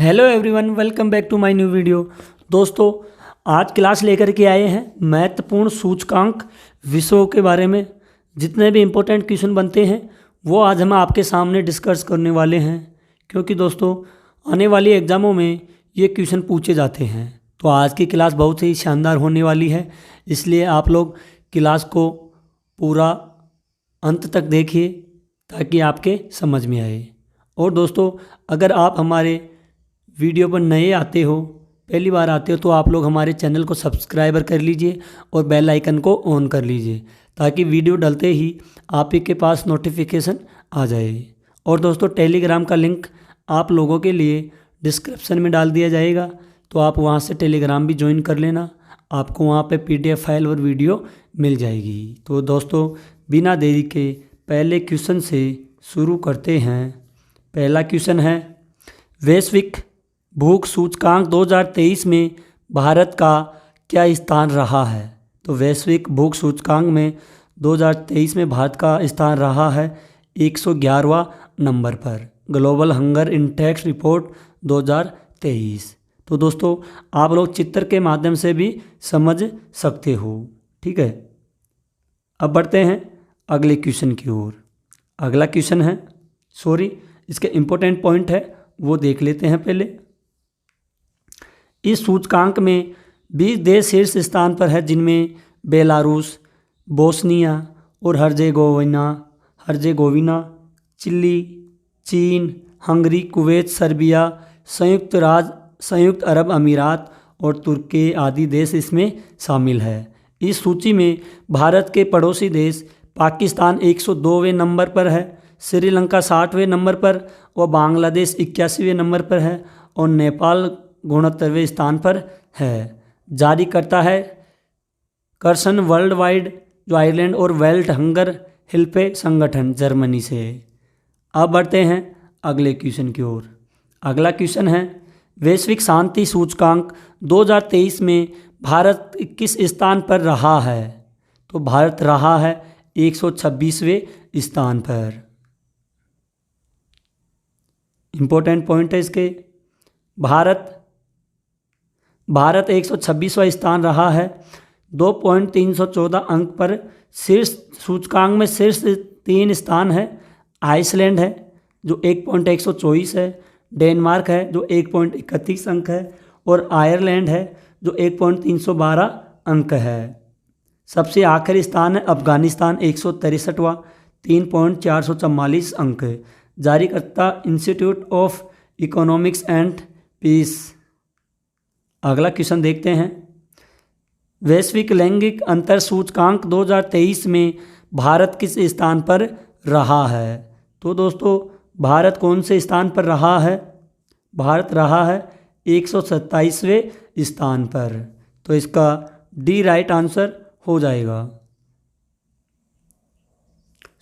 Hello everyone, welcome back to my new video. दोस्तों, आज class लेकर के आए हैं महत्वपूर्ण सूचकांक विषयों के बारे में। जितने भी इम्पोर्टेंट क्वेश्चन बनते हैं वो आज हम आपके सामने डिस्कस करने वाले हैं, क्योंकि दोस्तों आने वाली एग्ज़ामों में ये क्वेश्चन पूछे जाते हैं। तो आज की क्लास बहुत ही शानदार होने वाली है, इसलिए आप लोग क्लास को पूरा अंत तक देखिए ताकि आपके समझ में आए। और दोस्तों, अगर आप हमारे वीडियो पर नए आते हो, पहली बार आते हो, तो आप लोग हमारे चैनल को सब्सक्राइबर कर लीजिए और बेल आइकन को ऑन कर लीजिए ताकि वीडियो डलते ही आप ही के पास नोटिफिकेशन आ जाए। और दोस्तों, टेलीग्राम का लिंक आप लोगों के लिए डिस्क्रिप्शन में डाल दिया जाएगा, तो आप वहां से टेलीग्राम भी ज्वाइन कर लेना। आपको वहां पे PDF फाइल और वीडियो मिल जाएगी। तो दोस्तों, बिना देरी के पहले क्वेश्चन से शुरू करते हैं। पहला क्वेश्चन है, वैश्विक भूख सूचकांक 2023 में भारत का क्या स्थान रहा है? तो वैश्विक भूख सूचकांक में 2023 में भारत का स्थान रहा है 111वां नंबर पर। Global hunger index report 2023। तो दोस्तों, आप लोग चित्र के माध्यम से भी समझ सकते हो, ठीक है। अब बढ़ते हैं अगले क्वेश्चन की ओर। अगला क्वेश्चन है, इसके इम्पोर्टेंट पॉइंट है वो देख लेते हैं पहले। इस सूचकांक में 20 देश शीर्ष स्थान पर है, जिनमें बेलारूस, बोस्निया और हर्जेगोविना, चिली, चीन, हंगरी, कुवैत, सर्बिया, संयुक्त अरब अमीरात और तुर्की आदि देश इसमें शामिल है। इस सूची में भारत के पड़ोसी देश पाकिस्तान 102वें नंबर पर है, श्रीलंका 60वें नंबर पर और बांग्लादेश 81वें नंबर पर है और नेपाल 69वें स्थान पर है। जारी करता है कर्सन वर्ल्ड वाइड, जो आयरलैंड और वेल्ट हंगर हिल्पे संगठन जर्मनी से। अब बढ़ते हैं अगले क्वेश्चन की ओर। अगला क्वेश्चन है, वैश्विक शांति सूचकांक 2023 में भारत किस स्थान पर रहा है? तो भारत रहा है 126वें स्थान पर। इम्पोर्टेंट पॉइंट है इसके, भारत 126वां स्थान रहा है। 2.314 अंक पर शीर्ष सूचकांक में शीर्ष 3 स्थान है। आइसलैंड है जो 1.124 है, डेनमार्क है जो 1.31 अंक है और आयरलैंड है जो 1.312 अंक है। सबसे आखिरी स्थान है अफगानिस्तान 163वां, 3.444 अंक है। जारीकर्ता institute of economics and peace. अगला क्वेश्चन देखते हैं, वैश्विक लैंगिक अंतर सूचकांक 2023 में भारत किस स्थान पर रहा है? तो दोस्तों, भारत कौन से स्थान पर रहा है? भारत रहा है 127वें स्थान पर। तो इसका डी राइट आंसर हो जाएगा।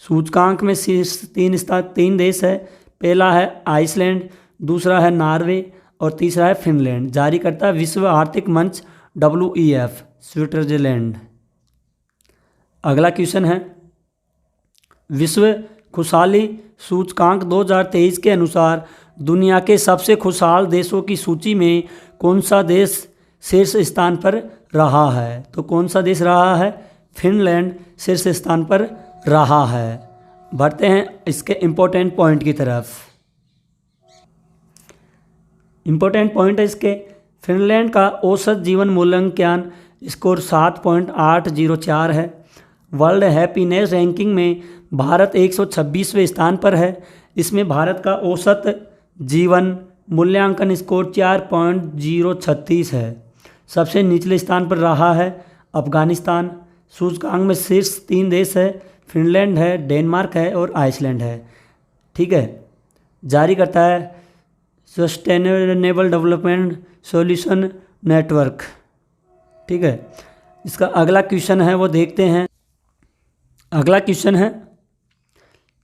सूचकांक में शीर्ष 3 देश है। पहला है आइसलैंड, दूसरा है नॉर्वे और तीसरा है फिनलैंड। जारी करता है विश्व आर्थिक मंच WEF, स्विट्जरलैंड। अगला क्वेश्चन है, विश्व खुशहाली सूचकांक 2023 के अनुसार दुनिया के सबसे खुशहाल देशों की सूची में कौन सा देश शीर्ष स्थान पर रहा है? तो कौन सा देश रहा है? फिनलैंड शीर्ष स्थान पर रहा है। बढ़ते हैं इसके इम्पोर्टेंट पॉइंट की तरफ। इम्पोर्टेंट पॉइंट है इसके, फिनलैंड का औसत जीवन मूल्यांकन स्कोर 7.804 है। वर्ल्ड हैप्पीनेस रैंकिंग में भारत 126वें स्थान पर है। इसमें भारत का औसत जीवन मूल्यांकन स्कोर 4.036 है। सबसे निचले स्थान पर रहा है अफगानिस्तान। सूचकांक में शीर्ष 3 देश है, फिनलैंड है, डेनमार्क है और आइसलैंड है, ठीक है। जारी करता है सस्टेनेबल डेवलपमेंट सॉल्यूशन नेटवर्क, ठीक है। इसका अगला क्वेश्चन है वो देखते हैं। अगला क्वेश्चन है,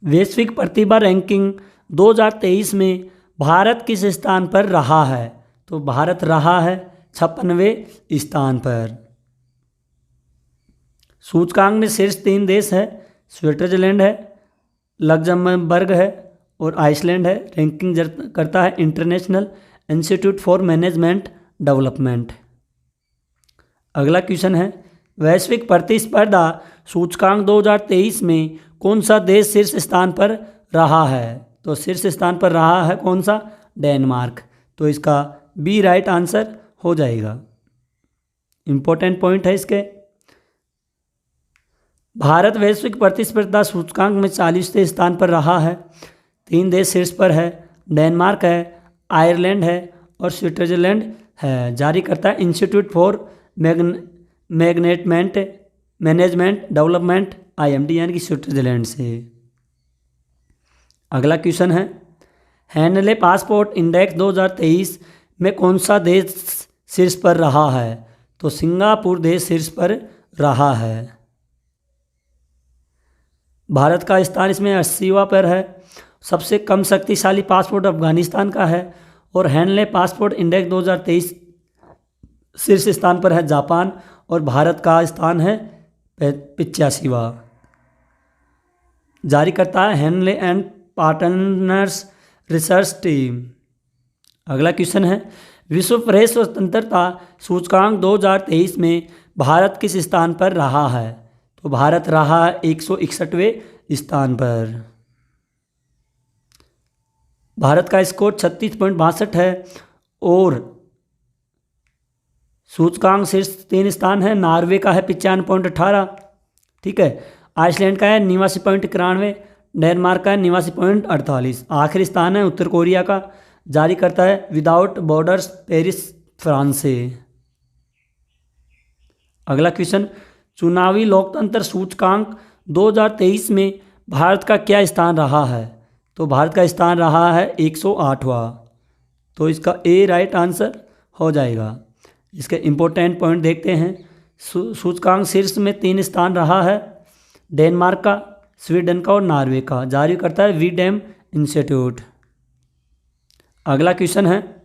वैश्विक प्रतिभा रैंकिंग 2023 में भारत किस स्थान पर रहा है? तो भारत रहा है 56वें स्थान पर। सूचकांक में शीर्ष 3 देश है, स्विट्जरलैंड है, लग्जमबर्ग है और आइसलैंड है। रैंकिंग करता है international institute for management development. अगला क्वेश्चन है, वैश्विक प्रतिस्पर्धा सूचकांक 2023 में कौन सा देश शीर्ष स्थान पर रहा है? तो शीर्ष स्थान पर रहा है कौन सा? डेनमार्क। तो इसका बी राइट आंसर हो जाएगा। इंपॉर्टेंट पॉइंट है इसके। भारत वैश्विक प्रतिस्पर्धा सूचकांक में 40वें स्थान पर रहा है। 3 देश शीर्ष पर है, डेनमार्क है, आयरलैंड है और स्विट्जरलैंड है। जारी करता है institute for management development IMD यानी कि स्विट्जरलैंड से। अगला क्वेश्चन है, हैनले पासपोर्ट इंडेक्स 2023 में कौन सा देश शीर्ष पर रहा है? तो सिंगापुर देश शीर्ष पर रहा है। भारत का स्थान इसमें 80वां पर है। सबसे कम शक्तिशाली पासपोर्ट अफगानिस्तान का है और हैनले पासपोर्ट इंडेक्स 2023 शीर्ष स्थान पर है जापान और भारत का स्थान है 85वां। जारी करता है Henle and partners research team. अगला क्वेश्चन है, विश्व प्रेस स्वतंत्रता सूचकांक 2023 में भारत किस स्थान पर रहा है? तो भारत रहा है 161वें स्थान पर। भारत का स्कोर 36.62 है और सूचकांक शीर्ष 3 स्थान है। नॉर्वे का है 95.18, ठीक है। आइसलैंड का है 89.91, डेनमार्क का है 89.48। आखिरी स्थान है उत्तर कोरिया का। जारी करता है विदाउट बॉर्डर्स पेरिस फ्रांस से। अगला क्वेश्चन, चुनावी लोकतंत्र सूचकांक 2023 में भारत का क्या स्थान रहा है? तो भारत का स्थान रहा है 108वां। तो इसका ए राइट आंसर हो जाएगा। इसके इम्पोर्टेंट पॉइंट देखते हैं। सूचकांक शीर्ष में 3 स्थान रहा है, डेनमार्क का, स्वीडन का और नॉर्वे का। जारी करता है वीडेम इंस्टीट्यूट। अगला क्वेश्चन है,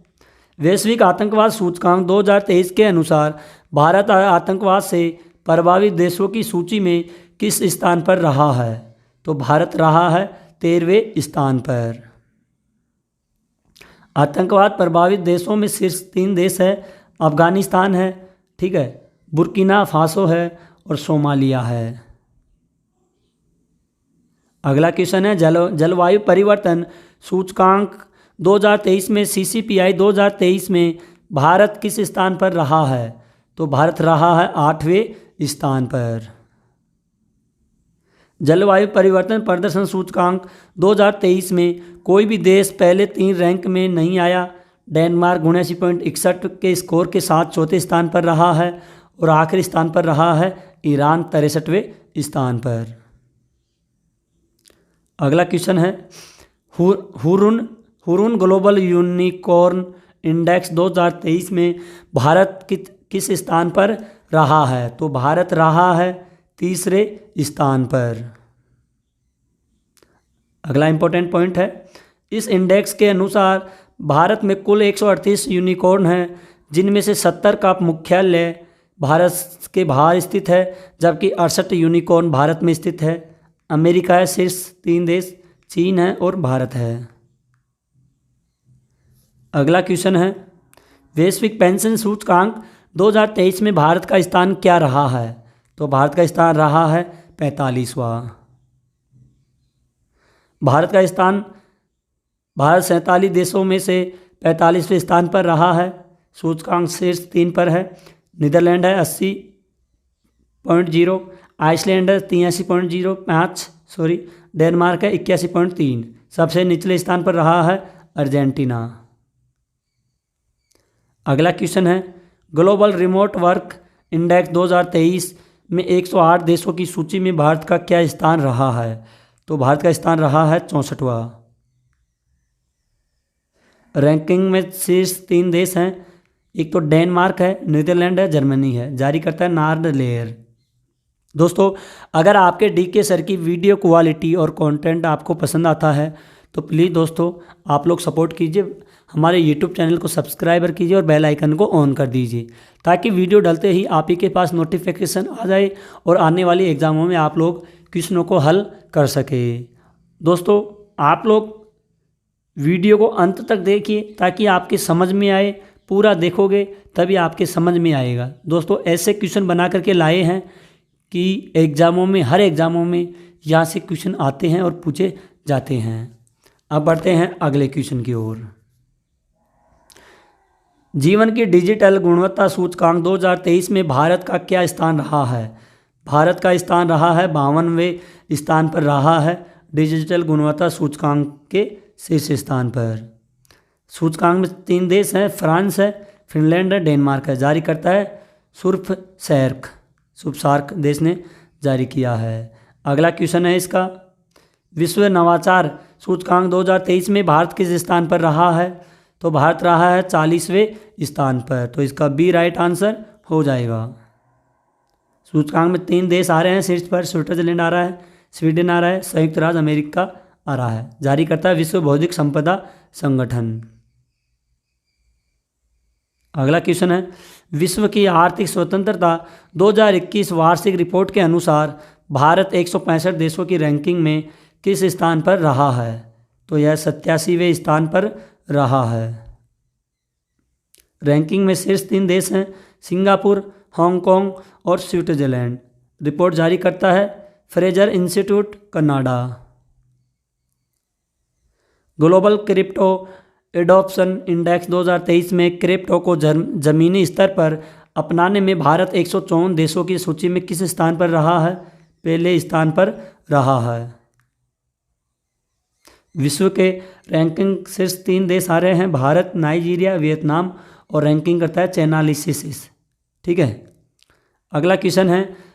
वैश्विक आतंकवाद सूचकांक 2023 के अनुसार भारत आतंकवाद से प्रभावित देशों की सूची में किस स्थान पर रहा है? तो भारत रहा है 13वें स्थान पर। आतंकवाद प्रभावित देशों में शीर्ष 3 देश है, अफगानिस्तान है, ठीक है, बुर्किना फासो है और सोमालिया है। अगला क्वेश्चन है, जलवायु परिवर्तन सूचकांक 2023 में CCPI 2023 में भारत किस स्थान पर रहा है? तो भारत रहा है 8वें स्थान पर। जलवायु परिवर्तन प्रदर्शन सूचकांक 2023 में कोई भी देश पहले 3 रैंक में नहीं आया। डेनमार्क 79.61 के स्कोर के साथ 4थे स्थान पर रहा है और आखिरी स्थान पर रहा है ईरान 63वें स्थान पर। अगला क्वेश्चन है, हुरून ग्लोबल यूनिकॉर्न इंडेक्स 2023 में भारत किस स्थान पर रहा है? तो भारत रहा है 3रे स्थान पर। अगला इंपॉर्टेंट पॉइंट है, इस इंडेक्स के अनुसार भारत में कुल 138 यूनिकॉर्न हैं, जिनमें से 70 का मुख्यालय भारत के बाहर स्थित है, जबकि 68 यूनिकॉर्न भारत में स्थित है। अमेरिका है शीर्ष 3 देश, चीन है और भारत है। अगला क्वेश्चन है, वैश्विक पेंशन सूचकांक 2023 में भारत का स्थान क्या रहा है? तो भारत का स्थान रहा है 45वां। भारत 47 देशों में से 45वें स्थान पर रहा है। सूचकांक शीर्ष 3 पर है। नीदरलैंड है 80.0, आइसलैंड है 83.05, डेनमार्क है 81.3। सबसे निचले स्थान पर रहा है अर्जेंटीना। अगला क्वेश्चन है, ग्लोबल रिमोट वर्क इंडेक्स 2023 में 108 देशों की सूची में भारत का क्या स्थान रहा है? तो भारत का स्थान रहा है 64वां। रैंकिंग में शीर्ष 3 देश हैं, एक तो डेनमार्क है, नीदरलैंड है, जर्मनी है। जारी करता है नार्ड लेयर। दोस्तों, अगर आपके DK सर की वीडियो क्वालिटी और कंटेंट आपको पसंद आता है तो प्लीज़ दोस्तों आप लोग सपोर्ट कीजिए, हमारे YouTube चैनल को सब्सक्राइबर कीजिए और बेल आइकन को ऑन कर दीजिए, ताकि वीडियो डालते ही आप ही के पास नोटिफिकेशन आ जाए और आने वाली एग्ज़ामों में आप लोग क्वेश्चनों को हल कर सके। दोस्तों, आप लोग वीडियो को अंत तक देखिए ताकि आपके समझ में आए, पूरा देखोगे तभी आपके समझ में आएगा। दोस्तों ऐसे क्वेश्चन बना करके लाए हैं कि एग्ज़ामों में, हर एग्ज़ामों में यहाँ से क्वेश्चन आते हैं और पूछे जाते हैं। अब बढ़ते हैं अगले क्वेश्चन की ओर। जीवन की डिजिटल गुणवत्ता सूचकांक 2023 में भारत का क्या स्थान रहा है? भारत का स्थान रहा है 52वें स्थान पर रहा है डिजिटल गुणवत्ता सूचकांक के शीर्ष स्थान पर। सूचकांक में 3 देश हैं, फ्रांस है, फिनलैंड है, डेनमार्क है। जारी करता है सुरफसार्क देश ने जारी किया है। अगला क्वेश्चन है इसका, विश्व नवाचार सूचकांक 2023 में भारत किस स्थान पर रहा है? तो भारत रहा है 40वें स्थान पर, तो इसका बी राइट आंसर हो जाएगा। सूचकांक में 3 देश आ रहे हैं शीर्ष पर, स्विट्जरलैंड आ रहा है, स्वीडन आ रहा है, संयुक्त राज्य अमेरिका आ रहा है। जारी करता है विश्व बौद्धिक संपदा संगठन। अगला क्वेश्चन है, विश्व की आर्थिक स्वतंत्रता 2021 वार्षिक रिपोर्ट के अनुसार भारत 165 देशों की रैंकिंग में किस स्थान पर रहा है? तो यह 87वें स्थान पर रहा है। रैंकिंग में शीर्ष 3 देश हैं, सिंगापुर, हांगकांग और स्विट्जरलैंड। रिपोर्ट जारी करता है Fraser institute, Canada. Global crypto adoption index 2023 में क्रिप्टो को जमीनी स्तर पर अपनाने में भारत 154 देशों की सूची में किस स्थान पर रहा है? पहले स्थान पर रहा है। विश्व के रैंकिंग शीर्ष 3 देश आ रहे हैं, भारत, नाइजीरिया, वियतनाम, और रैंकिंग करता है चैनालिसिस। ठीक है। अगला क्वेश्चन है,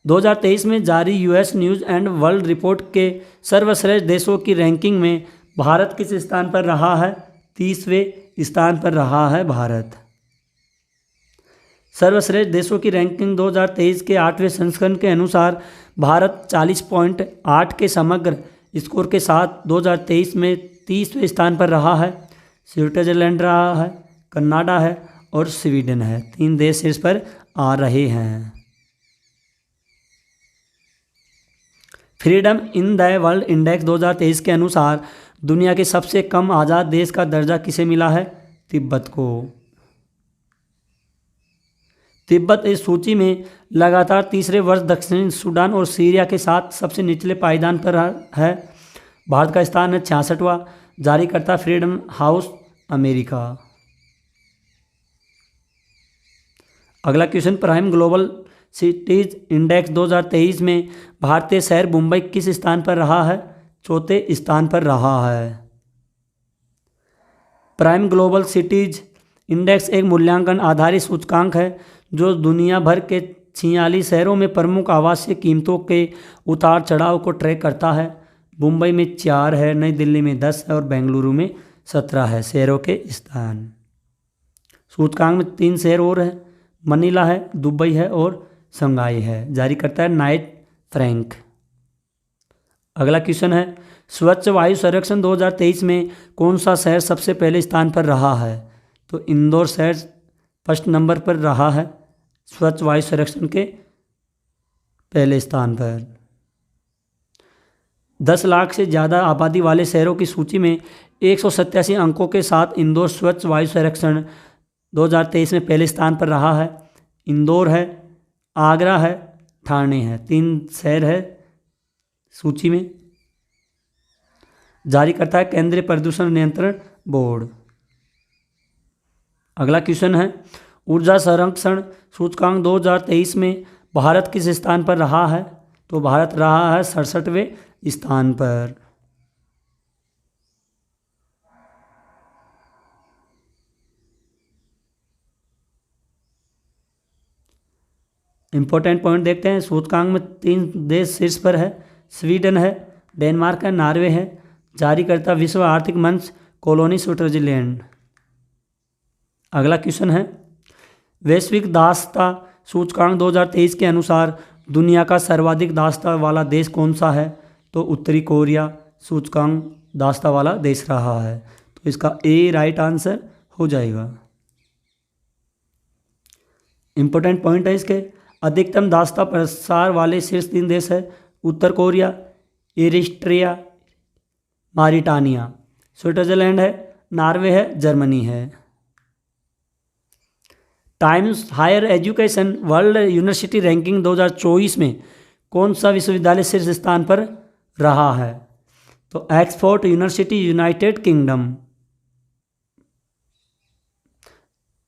2023 में जारी US news and world report के सर्वश्रेष्ठ देशों की रैंकिंग में भारत किस स्थान पर रहा है? 30वें स्थान पर रहा है भारत। सर्वश्रेष्ठ देशों की रैंकिंग 2023 के 8वें संस्करण के अनुसार भारत 40.8 के समग्र स्कोर के साथ 2023 में 30वें स्थान पर रहा है। स्विट्जरलैंड रहा है, कनाडा है और स्वीडन है। 3 देश शीर्ष पर आ रहे हैं। Freedom in the world index 2023 के अनुसार दुनिया के सबसे कम आज़ाद देश का दर्जा किसे मिला है? तिब्बत को। तिब्बत इस सूची में लगातार तीसरे वर्ष दक्षिणी सूडान और सीरिया के साथ सबसे निचले पायदान पर है। भारत का स्थान है 66वां। जारी करता फ्रीडम हाउस, अमेरिका। अगला question, prime global cities index 2023 में भारतीय शहर मुंबई किस स्थान पर रहा है? 4थे स्थान पर रहा है। प्राइम ग्लोबल सिटीज इंडेक्स एक मूल्यांकन आधारित सूचकांक है जो दुनिया भर के 46 शहरों में प्रमुख आवासीय कीमतों के उतार चढ़ाव को ट्रैक करता है। मुंबई में 4 है, नई दिल्ली में 10 है और बेंगलुरु में 17 है शहरों के स्थान। सूचकांक में 3 शहर और हैं, मनीला है, दुबई है और शंघाई है। जारी करता है नाइट फ्रैंक। अगला क्वेश्चन है, स्वच्छ वायु सर्वेक्षण 2023 में कौन सा शहर सबसे पहले स्थान पर रहा है? तो इंदौर शहर फर्स्ट नंबर पर रहा है स्वच्छ वायु सर्वेक्षण के पहले स्थान पर। 10 लाख से ज़्यादा आबादी वाले शहरों की सूची में 187 अंकों के साथ इंदौर स्वच्छ वायु सर्वेक्षण 2023 में पहले स्थान पर रहा है। इंदौर है, आगरा है, ठाणे है, 3 शहर है सूची में। जारी करता है केंद्रीय प्रदूषण नियंत्रण बोर्ड। अगला क्वेश्चन है, ऊर्जा संरक्षण सूचकांक 2023 में भारत किस स्थान पर रहा है? तो भारत रहा है 67वें स्थान पर। इंपॉर्टेंट पॉइंट देखते हैं। सूचकांक में 3 देश शीर्ष पर है, स्वीडन है, डेनमार्क है, नॉर्वे है। जारी करता विश्व आर्थिक मंच, कॉलोनी स्विट्जरलैंड। अगला क्वेश्चन है, वैश्विक दासता सूचकांक 2023 के अनुसार दुनिया का सर्वाधिक दासता वाला देश कौन सा है? तो उत्तरी कोरिया सूचकांक दासता वाला देश रहा है, तो इसका ए राइट आंसर हो जाएगा। इंपॉर्टेंट पॉइंट है इसके, अधिकतम दासता प्रसार वाले शीर्ष 3 देश है, उत्तर कोरिया, एरिस्ट्रिया, मारिटानिया। स्विट्जरलैंड है, नॉर्वे है, जर्मनी है। Times Higher Education World University Ranking 2024 में कौन सा विश्वविद्यालय शीर्ष स्थान पर रहा है? तो Oxford university, United kingdom.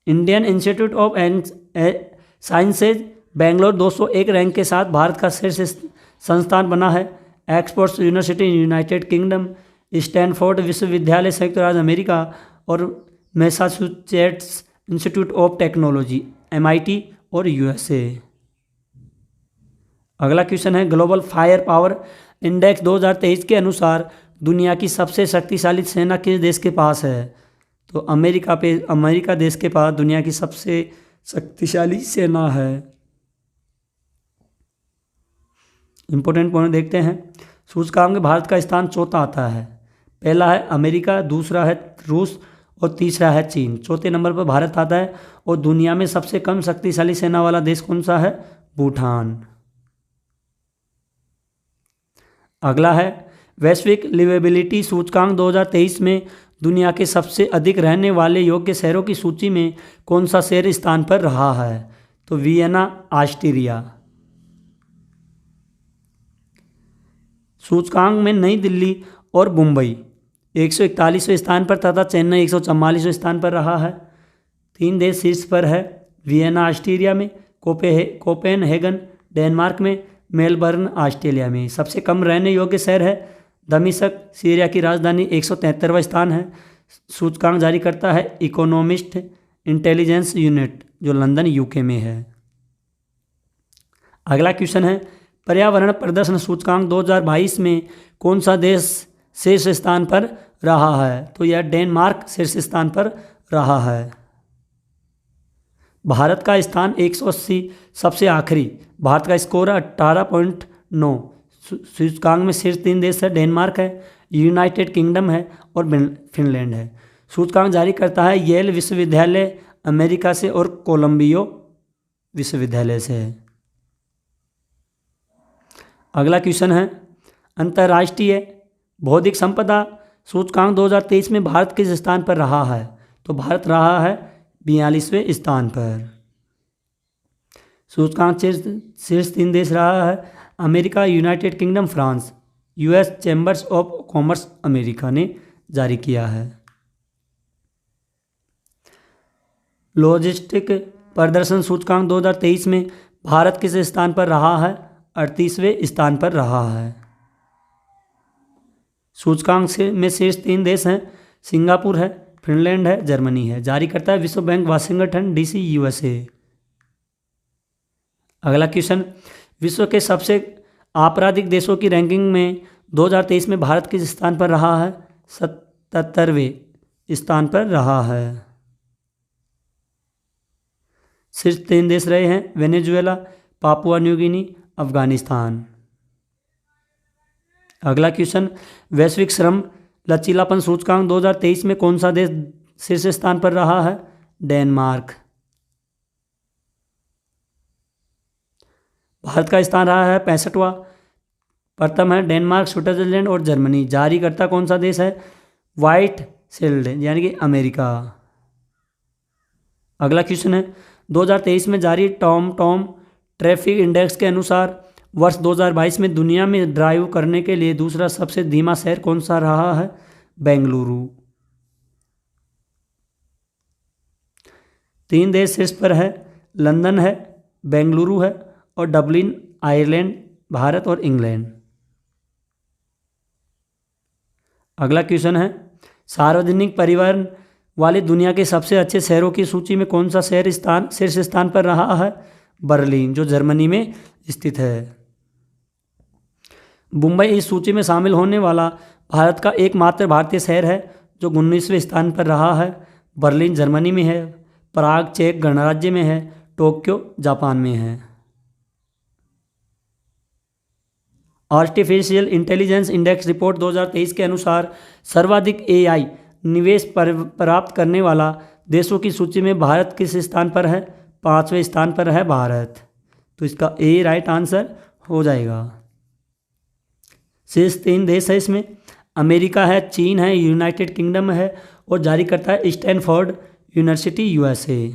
Indian institute of sciences Bangalore 201 rank के साथ भारत का शीर्ष संस्थान बना है। Oxford university, United kingdom, Stanford विश्वविद्यालय संयुक्त राज्य अमेरिका और Massachusetts institute of technology MIT और USA। अगला क्वेश्चन है, ग्लोबल फायर पावर इंडेक्स 2023 के अनुसार दुनिया की सबसे शक्तिशाली सेना किस देश के पास है? तो अमेरिका देश के पास दुनिया की सबसे शक्तिशाली सेना है। इंपॉर्टेंट पॉइंट देखते हैं। सूचकांक में भारत का स्थान चौथा आता है। पहला है अमेरिका, दूसरा है रूस और तीसरा है चीन। चौथे नंबर पर भारत आता है। और दुनिया में सबसे कम शक्तिशाली सेना वाला देश कौन सा है? भूटान। अगला है वैश्विक लिवेबिलिटी सूचकांक 2023 में दुनिया के सबसे अधिक रहने वाले योग्य शहरों की सूची में कौन सा शहर स्थान पर रहा है? तो वियना, ऑस्ट्रिया। सूचकांक में नई दिल्ली और मुंबई 141वें स्थान पर तथा चेन्नई 144वें स्थान पर रहा है। 3 देश शीर्ष पर है, वियना ऑस्ट्रिया में, कोपेनहेगन डेनमार्क में, मेलबर्न ऑस्ट्रेलिया में। सबसे कम रहने योग्य शहर है दमिश्क, सीरिया की राजधानी 173वां स्थान है। सूचकांक जारी करता है इकोनॉमिस्ट इंटेलिजेंस यूनिट जो लंदन UK में है। अगला क्वेश्चन है, पर्यावरण प्रदर्शन सूचकांक 2022 में कौन सा देश शीर्ष स्थान पर रहा है? तो यह डेनमार्क शीर्ष स्थान पर रहा है। भारत का स्थान 180 सबसे आखिरी। भारत का स्कोर 18.9। सूचकांक में शीर्ष 3 देश है, डेनमार्क है, यूनाइटेड किंगडम है और फिनलैंड है। सूचकांक जारी करता है येल विश्वविद्यालय अमेरिका से और कोलंबिया विश्वविद्यालय से है। अगला क्वेश्चन है, अंतर्राष्ट्रीय बौद्धिक संपदा सूचकांक 2023 में भारत किस स्थान पर रहा है? तो भारत रहा है 42वें स्थान पर। सूचकांक शीर्ष 3 देश रहा है, America, United kingdom, France. US chambers of commerce America ने जारी किया है। लॉजिस्टिक प्रदर्शन सूचकांक 2023 में भारत किस स्थान पर रहा है? 38वें स्थान पर रहा है। सूचकांक में शीर्ष 3 देश हैं, सिंगापुर है, फिनलैंड है, जर्मनी है। जारी करता है विश्व बैंक, वाशिंगटन DC USA। अगला क्वेश्चन, विश्व के सबसे आपराधिक देशों की रैंकिंग में 2023 में भारत किस स्थान पर रहा है? 77वें स्थान पर रहा है। शीर्ष 3 देश रहे हैं, Venezuela, Papua New Guinea, Afghanistan. अगला क्वेश्चन, वैश्विक श्रम लचीलापन सूचकांक 2023 में कौन सा देश शीर्ष स्थान पर रहा है? डेनमार्क। भारत का स्थान रहा है 65वां। प्रथम है डेनमार्क, स्विट्जरलैंड और जर्मनी। जारी करता कौन सा देश है? व्हाइट शील्ड यानी कि अमेरिका। अगला क्वेश्चन है, 2023 में जारी टॉम ट्रैफिक इंडेक्स के अनुसार वर्ष 2022 में दुनिया में ड्राइव करने के लिए दूसरा सबसे धीमा शहर कौन सा रहा है? बेंगलुरु। 3 देश शीर्ष पर है, लंदन है, बेंगलुरु है और डबलिन आयरलैंड, भारत और इंग्लैंड। अगला क्वेश्चन है, सार्वजनिक परिवहन वाले दुनिया के सबसे अच्छे शहरों की सूची में कौन सा शहर शीर्ष स्थान पर रहा है? बर्लिन जो जर्मनी में स्थित है। मुंबई इस सूची में शामिल होने वाला भारत का एकमात्र भारतीय शहर है जो 19वें स्थान पर रहा है। बर्लिन जर्मनी में है, प्राग चेक गणराज्य में है, टोक्यो जापान में है। आर्टिफिशियल इंटेलिजेंस इंडेक्स रिपोर्ट 2023 के अनुसार सर्वाधिक AI निवेश प्राप्त करने वाला देशों की सूची में भारत किस स्थान पर है? 5वें स्थान पर है भारत। तो इसका A राइट आंसर हो जाएगा। शेष 3 देश है इसमें, अमेरिका है, चीन है, यूनाइटेड किंगडम है और जारी करता है स्टैनफोर्ड यूनिवर्सिटी यूएसए।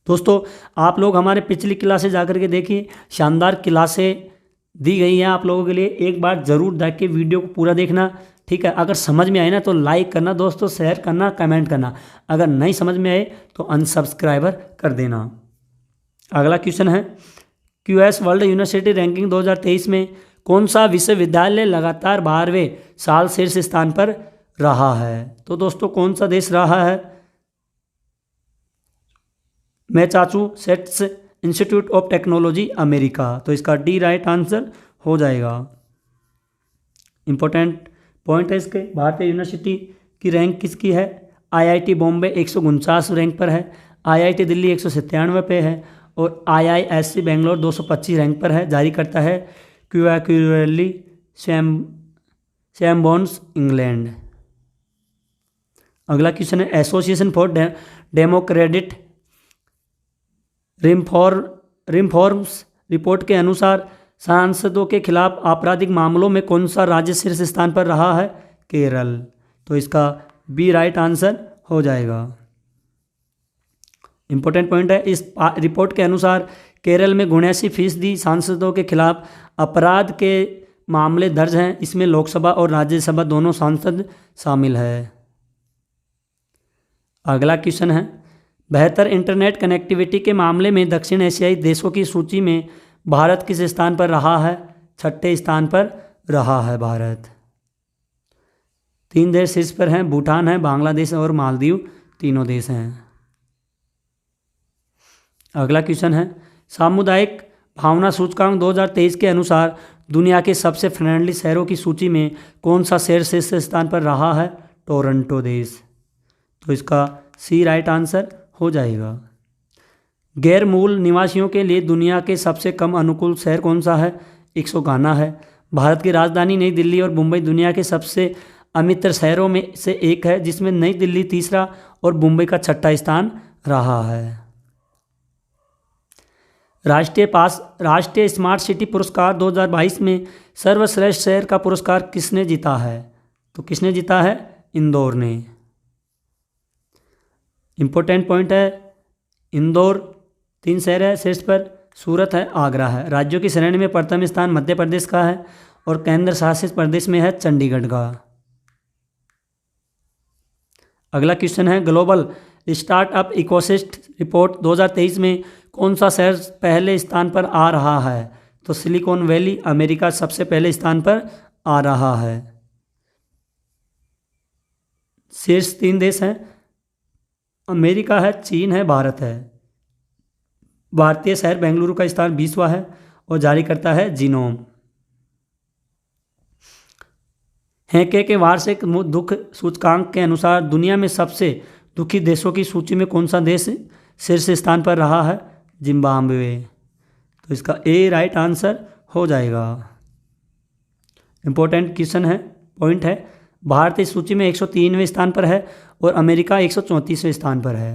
दोस्तों आप लोग हमारे पिछली क्लासें जाकर के देखिए, शानदार क्लासें दी गई हैं आप लोगों के लिए। एक बार ज़रूर देख के वीडियो को पूरा देखना, ठीक है। अगर समझ में आए ना तो लाइक करना दोस्तों, शेयर करना, कमेंट करना। अगर नहीं समझ में आए तो अनसब्सक्राइबर कर देना। अगला क्वेश्चन है, क्यूएस वर्ल्ड यूनिवर्सिटी रैंकिंग 2023 में कौन सा विश्वविद्यालय लगातार 12वें साल शीर्ष स्थान पर रहा है? तो दोस्तों कौन सा देश रहा है? Massachusetts institute of technology America. तो इसका डी राइट आंसर हो जाएगा। इंपॉर्टेंट पॉइंट है इसके, भारतीय यूनिवर्सिटी की रैंक किसकी है? आईआईटी बॉम्बे 149 रैंक पर है, आईआईटी दिल्ली 197 पे है और आईआईएससी बेंगलोर 225 रैंक पर है। जारी करता है क्वार्टरली शैम्बोन्स इंग्लैंड। अगला क्वेश्चन है, association for democratic reforms report के अनुसार सांसदों के खिलाफ आपराधिक मामलों में कौन सा राज्य शीर्ष स्थान पर रहा है? केरल। तो इसका बी राइट आंसर हो जाएगा। इंपॉर्टेंट पॉइंट है, इस रिपोर्ट के अनुसार केरल में 79% सांसदों के खिलाफ अपराध के मामले दर्ज हैं। इसमें लोकसभा और राज्यसभा दोनों सांसद शामिल है। अगला क्वेश्चन है, बेहतर इंटरनेट कनेक्टिविटी के मामले में दक्षिण एशियाई देशों की सूची में भारत किस स्थान पर रहा है? 6ठे स्थान पर रहा है भारत। 3 देश शीर्ष पर हैं, भूटान है, बांग्लादेश और मालदीव, तीनों देश हैं। अगला क्वेश्चन है, सामुदायिक भावना सूचकांक 2023 के अनुसार दुनिया के सबसे फ्रेंडली शहरों की सूची में कौन सा शहर शीर्ष स्थान पर रहा है? टोरंटो देश। तो इसका सी राइट आंसर हो जाएगा। गैर मूल निवासियों के लिए दुनिया के सबसे कम अनुकूल शहर कौन सा है? 100 है। भारत की राजधानी नई दिल्ली और मुंबई दुनिया के सबसे अमित्र शहरों में से एक है, जिसमें नई दिल्ली तीसरा और मुंबई का 6ठा स्थान रहा है। राष्ट्रीय स्मार्ट सिटी पुरस्कार 2022 में सर्वश्रेष्ठ शहर का पुरस्कार किसने जीता है? तो किसने जीता है? इंदौर ने। इंपॉर्टेंट पॉइंट है, इंदौर 3 शहर है शीर्ष पर, सूरत है, आगरा है। राज्यों की श्रेणी में प्रथम स्थान मध्य प्रदेश का है और केंद्र शासित प्रदेश में है चंडीगढ़ का। अगला क्वेश्चन है, ग्लोबल स्टार्टअप इकोसिस्टम रिपोर्ट 2023 में कौन सा शहर पहले स्थान पर आ रहा है? तो सिलिकॉन वैली अमेरिका सबसे पहले स्थान पर आ रहा है। शीर्ष 3 देश हैं, अमेरिका है, चीन है, भारत है। भारतीय शहर बेंगलुरु का स्थान 20वां है और जारी करता है जीनोम। हैके के वार्षिक दुख सूचकांक के अनुसार दुनिया में सबसे दुखी देशों की सूची में कौन सा देश शीर्ष स्थान पर रहा है? जिम्बाब्वे। तो इसका ए राइट आंसर हो जाएगा। इंपॉर्टेंट क्वेश्चन है, पॉइंट है, भारत इस सूची में 103वें स्थान पर है और अमेरिका 134वें स्थान पर है।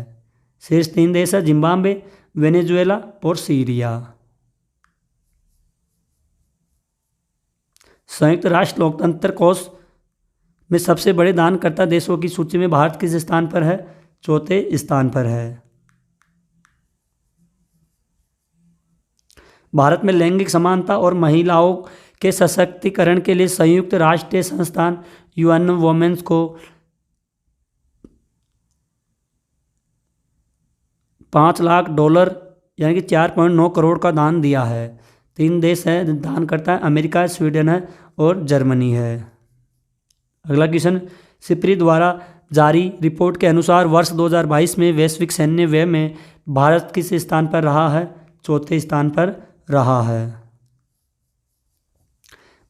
शीर्ष 3 देश है जिम्बाब्वे, वेनेजुएला और सीरिया। संयुक्त राष्ट्र लोकतंत्र कोष में सबसे बड़े दानकर्ता देशों की सूची में भारत किस स्थान पर है? 4थे स्थान पर है। भारत में लैंगिक समानता और महिलाओं के सशक्तिकरण के लिए संयुक्त राष्ट्र संस्थान यूएन वुमेन्स को $5 लाख यानी कि 4.9 करोड़ का दान दिया है। 3 देश है दान करता है, अमेरिका, स्वीडन है और जर्मनी है। अगला क्वेश्चन, सिप्री द्वारा जारी रिपोर्ट के अनुसार वर्ष 2022 में वैश्विक सैन्य व्यय में भारत किस स्थान पर रहा है? 4थे स्थान पर रहा है।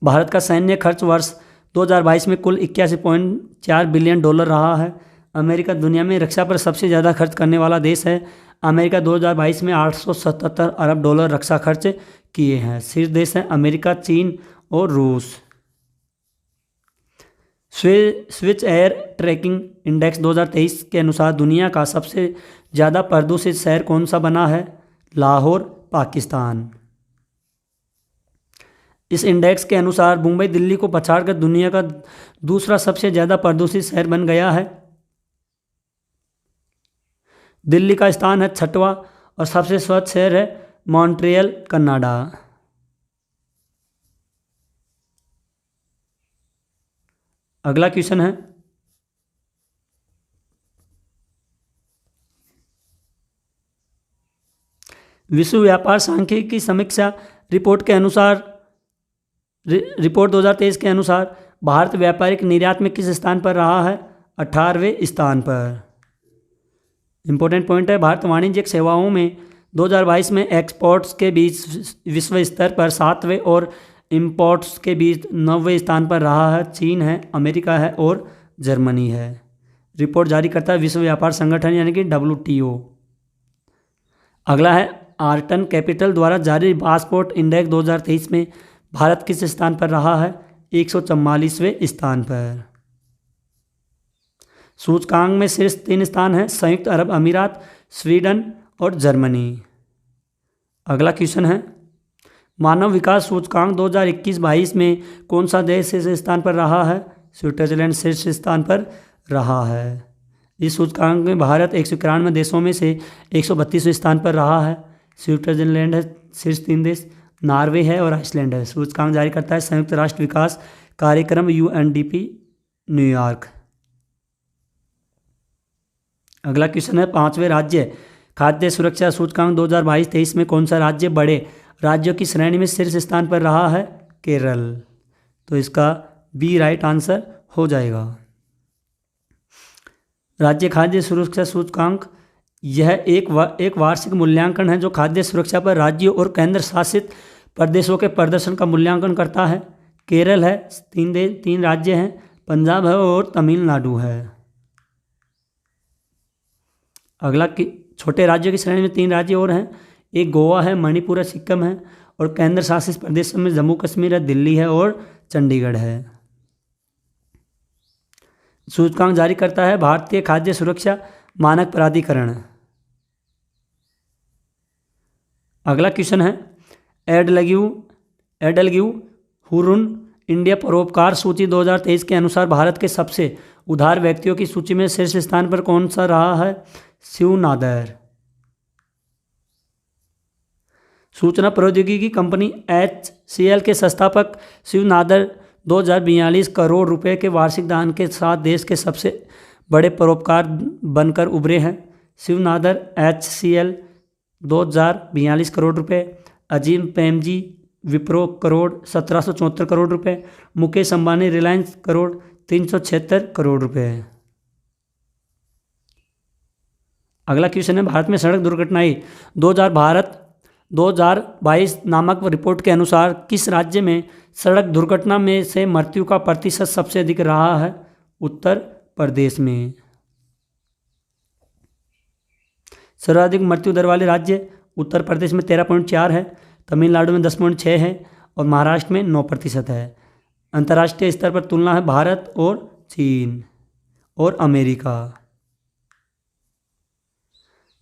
भारत का सैन्य खर्च वर्ष 2022 में कुल $81.4 बिलियन रहा है। अमेरिका दुनिया में रक्षा पर सबसे ज़्यादा खर्च करने वाला देश है। अमेरिका 2022 में $877 अरब रक्षा खर्च किए हैं। शीर्ष देश हैं अमेरिका, चीन और रूस। स्विच एयर ट्रैकिंग इंडेक्स 2023 के अनुसार दुनिया का सबसे ज़्यादा प्रदूषित शहर कौन सा बना है? लाहौर, पाकिस्तान। इस इंडेक्स के अनुसार मुंबई दिल्ली को पछाड़कर दुनिया का दूसरा सबसे ज़्यादा प्रदूषित शहर बन गया है। दिल्ली का स्थान है 6वां और सबसे स्वच्छ शहर है मॉन्ट्रियल, कनाडा। अगला क्वेश्चन है, विश्व व्यापार सांख्यिकी समीक्षा रिपोर्ट के अनुसार रिपोर्ट 2023 के अनुसार भारत व्यापारिक निर्यात में किस स्थान पर रहा है? 18वें स्थान पर। इंपॉर्टेंट पॉइंट है, भारत वाणिज्यिक सेवाओं में 2022 में एक्सपोर्ट्स के बीच विश्व स्तर पर 7वें और इंपोर्ट्स के बीच 9वें स्थान पर रहा है। चीन है, अमेरिका है और जर्मनी है। रिपोर्ट जारी करता है विश्व व्यापार संगठन यानी कि WTO। अगला है, आर्टन कैपिटल द्वारा जारी पासपोर्ट इंडेक्स 2023 में भारत किस स्थान पर रहा है? 144वें स्थान पर। सूचकांक में शीर्ष 3 स्थान हैं संयुक्त अरब अमीरात, स्वीडन और जर्मनी। अगला क्वेश्चन है, मानव विकास सूचकांक 2021-22 में कौन सा देश शीर्ष स्थान पर रहा है? स्विट्जरलैंड शीर्ष स्थान पर रहा है। इस सूचकांक में भारत 191 देशों में से 132वें स्थान पर रहा है। स्विट्जरलैंड है शीर्ष 3 देश, नॉर्वे है और आइसलैंड है। सूचकांक जारी करता है संयुक्त राष्ट्र विकास कार्यक्रम UNDP, न्यूयॉर्क। अगला क्वेश्चन है, 5वें राज्य खाद्य सुरक्षा सूचकांक 2022-23 में कौन सा राज्य बड़े राज्यों की श्रेणी में शीर्ष स्थान पर रहा है? केरल। तो इसका बी राइट आंसर हो जाएगा। राज्य खाद्य सुरक्षा सूचकांक यह एक वार्षिक मूल्यांकन है जो खाद्य सुरक्षा पर राज्यों और केंद्र शासित प्रदेशों के प्रदर्शन का मूल्यांकन करता है। केरल है, 3 राज्य हैं, पंजाब है और तमिलनाडु है। अगला छोटे राज्यों की श्रेणी में 3 राज्य और हैं, एक गोवा है, मणिपुर है, सिक्किम है और केंद्र शासित प्रदेशों में जम्मू कश्मीर है, दिल्ली है और चंडीगढ़ है। सूचकांक जारी करता है भारतीय खाद्य सुरक्षा मानक प्राधिकरण। अगला क्वेश्चन है, एडलग्यू हुरुन इंडिया परोपकार सूची 2023 के अनुसार भारत के सबसे उदार व्यक्तियों की सूची में शीर्ष स्थान पर कौन सा रहा है? शिव नादर। सूचना प्रौद्योगिकी कंपनी HCL के संस्थापक शिव नादर 2042 करोड़ रुपए के वार्षिक दान के साथ देश के सबसे बड़े परोपकार बनकर उभरे हैं। शिव नादर HCL 2042 करोड़ रुपए, अजीम प्रेमजी विप्रो करोड़ 1774 करोड़ रुपए, मुकेश अंबानी रिलायंस करोड़ 376 करोड़ रुपए। अगला क्वेश्चन है, भारत में सड़क दुर्घटनाएं 2022 नामक रिपोर्ट के अनुसार किस राज्य में सड़क दुर्घटना में से मृत्यु का प्रतिशत सबसे अधिक रहा है? उत्तर प्रदेश में। सर्वाधिक मृत्यु दर वाले राज्य उत्तर प्रदेश में 13.4 है, तमिलनाडु में 10.6 है और महाराष्ट्र में 9% है। अंतर्राष्ट्रीय स्तर पर तुलना है भारत और चीन और अमेरिका।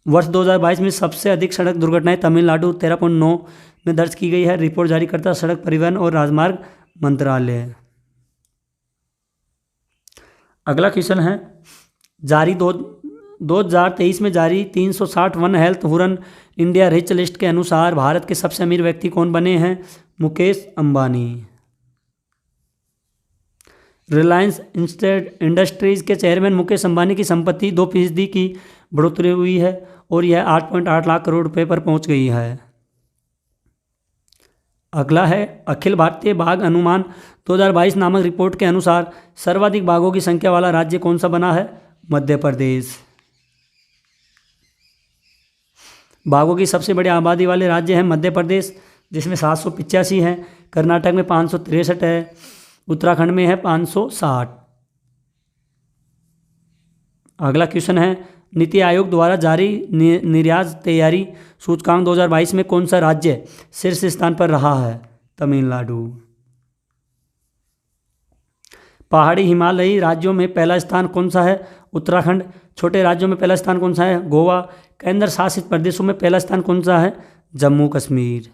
वर्ष 2022 में सबसे अधिक सड़क दुर्घटनाएं तमिलनाडु 13.9 में दर्ज की गई है। रिपोर्ट जारी करता सड़क परिवहन और राजमार्ग मंत्रालय। अगला क्वेश्चन है, जारी 2023 में जारी 360 one health Huron India rich list के अनुसार भारत के सबसे अमीर व्यक्ति कौन बने हैं? मुकेश अंबानी। रिलायंस इंडस्ट्रीज के चेयरमैन मुकेश अंबानी की संपत्ति 2% की बढ़ोतरी हुई है और यह 8.8 लाख करोड़ रुपए पर पहुंच गई है। अगला है, अखिल भारतीय बाघ अनुमान 2022 नामक रिपोर्ट के अनुसार सर्वाधिक बाघों की संख्या वाला राज्य कौन सा बना है? मध्य प्रदेश। बाघों की सबसे बड़ी आबादी वाले राज्य हैं मध्य प्रदेश, जिसमें 785 हैं, कर्नाटक में 563 है, उत्तराखंड में है 560। अगला क्वेश्चन है, नीति आयोग द्वारा जारी निर्यात तैयारी सूचकांक 2022 में कौन सा राज्य शीर्ष स्थान पर रहा है? तमिलनाडु। पहाड़ी हिमालयी राज्यों में पहला स्थान कौन सा है? उत्तराखंड। छोटे राज्यों में पहला स्थान कौन सा है? गोवा। केंद्र शासित प्रदेशों में पहला स्थान कौन सा है? जम्मू कश्मीर।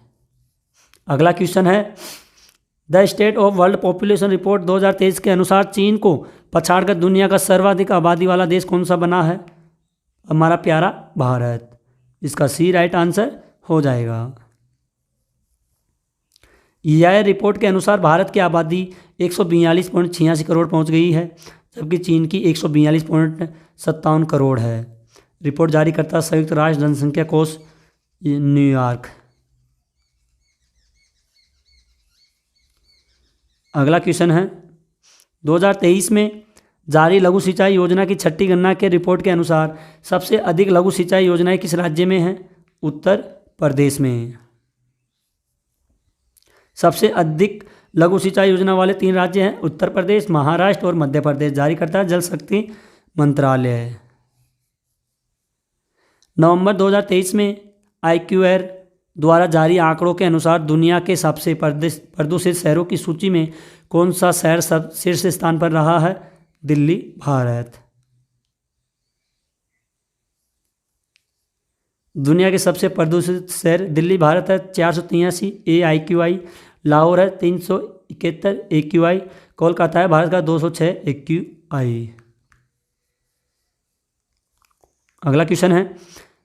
अगला क्वेश्चन है, the state of world population report 2023 के अनुसार चीन को पछाड़कर दुनिया का सर्वाधिक आबादी वाला देश कौन सा बना है? हमारा प्यारा भारत। इसका सी राइट आंसर हो जाएगा। यह रिपोर्ट के अनुसार भारत की आबादी 142.86 करोड़ पहुंच गई है, जबकि चीन की 142.57 करोड़ है। रिपोर्ट जारी करता संयुक्त राष्ट्र जनसंख्या कोष, न्यूयॉर्क। अगला क्वेश्चन है 2023 में जारी लघु सिंचाई योजना की छठी गणना के रिपोर्ट के अनुसार सबसे अधिक लघु सिंचाई योजनाएं किस राज्य में हैं? उत्तर प्रदेश में। सबसे अधिक लघु सिंचाई योजना वाले 3 राज्य हैं उत्तर प्रदेश, महाराष्ट्र और मध्य प्रदेश। जारी करता है जल शक्ति मंत्रालय। नवंबर 2023 में IQR द्वारा जारी आंकड़ों के अनुसार दुनिया के सबसे प्रदूषित शहरों की सूची में कौन सा शहर शीर्ष स्थान पर रहा है? दिल्ली, भारत। दुनिया के सबसे प्रदूषित शहर दिल्ली, भारत है 483 AQI। लाहौर है 371 AQI। कोलकाता है भारत का 206 AQI। अगला क्वेश्चन है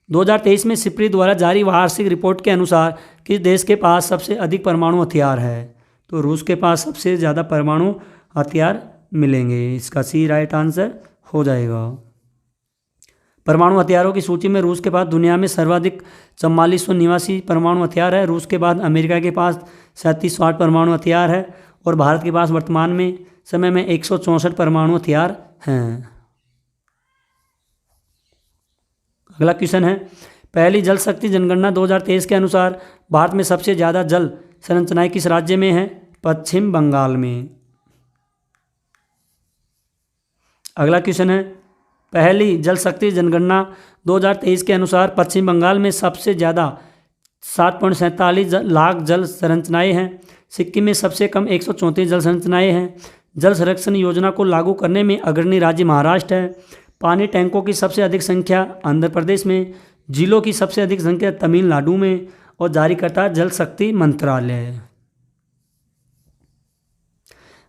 2023 में सिप्री द्वारा जारी वार्षिक रिपोर्ट के अनुसार किस देश के पास सबसे अधिक परमाणु हथियार है? तो रूस के पास सबसे ज़्यादा परमाणु हथियार मिलेंगे। इसका सी राइट आंसर हो जाएगा। परमाणु हथियारों की सूची में रूस के पास दुनिया में सर्वाधिक 4489 परमाणु हथियार है। रूस के बाद अमेरिका के पास 3760 परमाणु हथियार है और भारत के पास वर्तमान में समय में 164 परमाणु हथियार हैं। अगला क्वेश्चन है पहली जल शक्ति जनगणना 2023 के अनुसार भारत में सबसे ज़्यादा जल संरचनाएं किस राज्य में हैं? पश्चिम बंगाल में। अगला क्वेश्चन है पहली जल शक्ति जनगणना 2023 के अनुसार पश्चिम बंगाल में सबसे ज़्यादा 7.47 लाख जल संरचनाएं हैं। सिक्किम में सबसे कम 134 जल संरचनाएं हैं। जल संरक्षण योजना को लागू करने में अग्रणी राज्य महाराष्ट्र है। पानी टैंकों की सबसे अधिक संख्या आंध्र प्रदेश में। जिलों की सबसे अधिक संख्या तमिलनाडु में। और जारी करता है जल शक्ति मंत्रालय।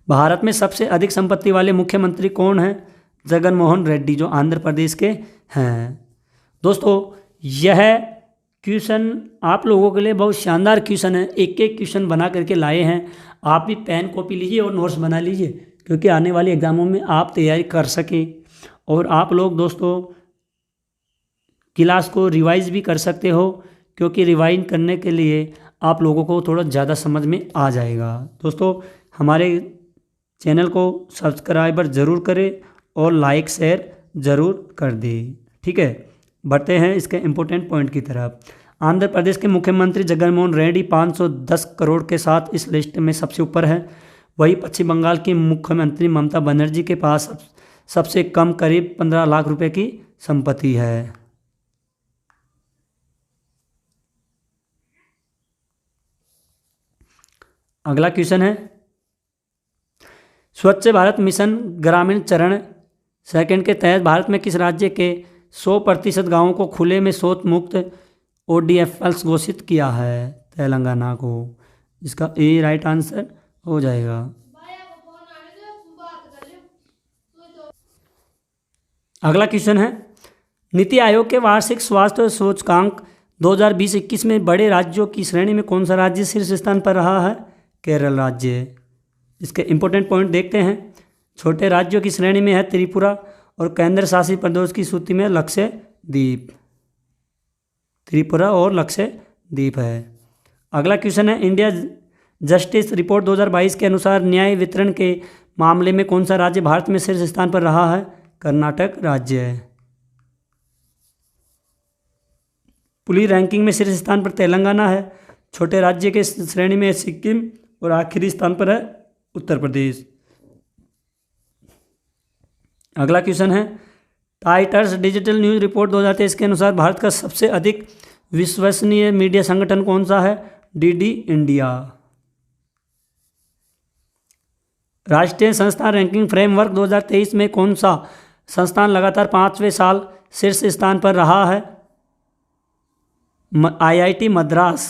भारत में सबसे अधिक संपत्ति वाले मुख्यमंत्री कौन हैं? जगन मोहन रेड्डी, जो आंध्र प्रदेश के हैं। दोस्तों यह क्वेश्चन आप लोगों के लिए बहुत शानदार क्वेश्चन है। एक एक क्वेश्चन बना करके लाए हैं। आप भी पेन कॉपी लीजिए और नोट्स बना लीजिए, क्योंकि आने वाले एग्जामों में आप तैयारी कर सकें। और आप लोग दोस्तों क्लास को रिवाइज भी कर सकते हो, क्योंकि रिवाइज करने के लिए आप लोगों को थोड़ा ज़्यादा समझ में आ जाएगा। दोस्तों हमारे चैनल को सब्सक्राइबर ज़रूर करें और लाइक शेयर ज़रूर कर दें। ठीक है, बढ़ते हैं इसके इम्पोर्टेंट पॉइंट की तरफ। आंध्र प्रदेश के मुख्यमंत्री जगन मोहन रेड्डी 510 करोड़ के साथ इस लिस्ट में सबसे ऊपर है। वहीं पश्चिम बंगाल की मुख्यमंत्री ममता बनर्जी के पास सबसे कम करीब 15 लाख रुपए की संपत्ति है। अगला क्वेश्चन है स्वच्छ भारत मिशन ग्रामीण चरण सेकंड के तहत भारत में किस राज्य के 100% गाँवों को खुले में शौच मुक्त ODFs घोषित किया है? तेलंगाना को। इसका ए राइट आंसर हो जाएगा। अगला क्वेश्चन है नीति आयोग के वार्षिक स्वास्थ्य सूचकांक 2020-21 में बड़े राज्यों की श्रेणी में कौन सा राज्य शीर्ष स्थान पर रहा है? केरल राज्य। इसके इंपॉर्टेंट पॉइंट देखते हैं। छोटे राज्यों की श्रेणी में है त्रिपुरा और केंद्र शासित प्रदेश की सूची में लक्षद्वीप। त्रिपुरा और लक्षद्वीप है। अगला क्वेश्चन है इंडिया जस्टिस रिपोर्ट 2022 के अनुसार न्याय वितरण के मामले में कौन सा राज्य भारत में शीर्ष स्थान पर रहा है? कर्नाटक राज्य है। पुलिस रैंकिंग में शीर्ष स्थान पर तेलंगाना है। छोटे राज्य के श्रेणी में सिक्किम और आखिरी स्थान पर है उत्तर प्रदेश। अगला क्वेश्चन है टाइटर्स डिजिटल न्यूज रिपोर्ट 2023 के अनुसार भारत का सबसे अधिक विश्वसनीय मीडिया संगठन कौन सा है? DD India. राष्ट्रीय संस्थान रैंकिंग फ्रेमवर्क 2023 में कौन सा संस्थान लगातार 5वें साल शीर्ष स्थान पर रहा है? IIT मद्रास।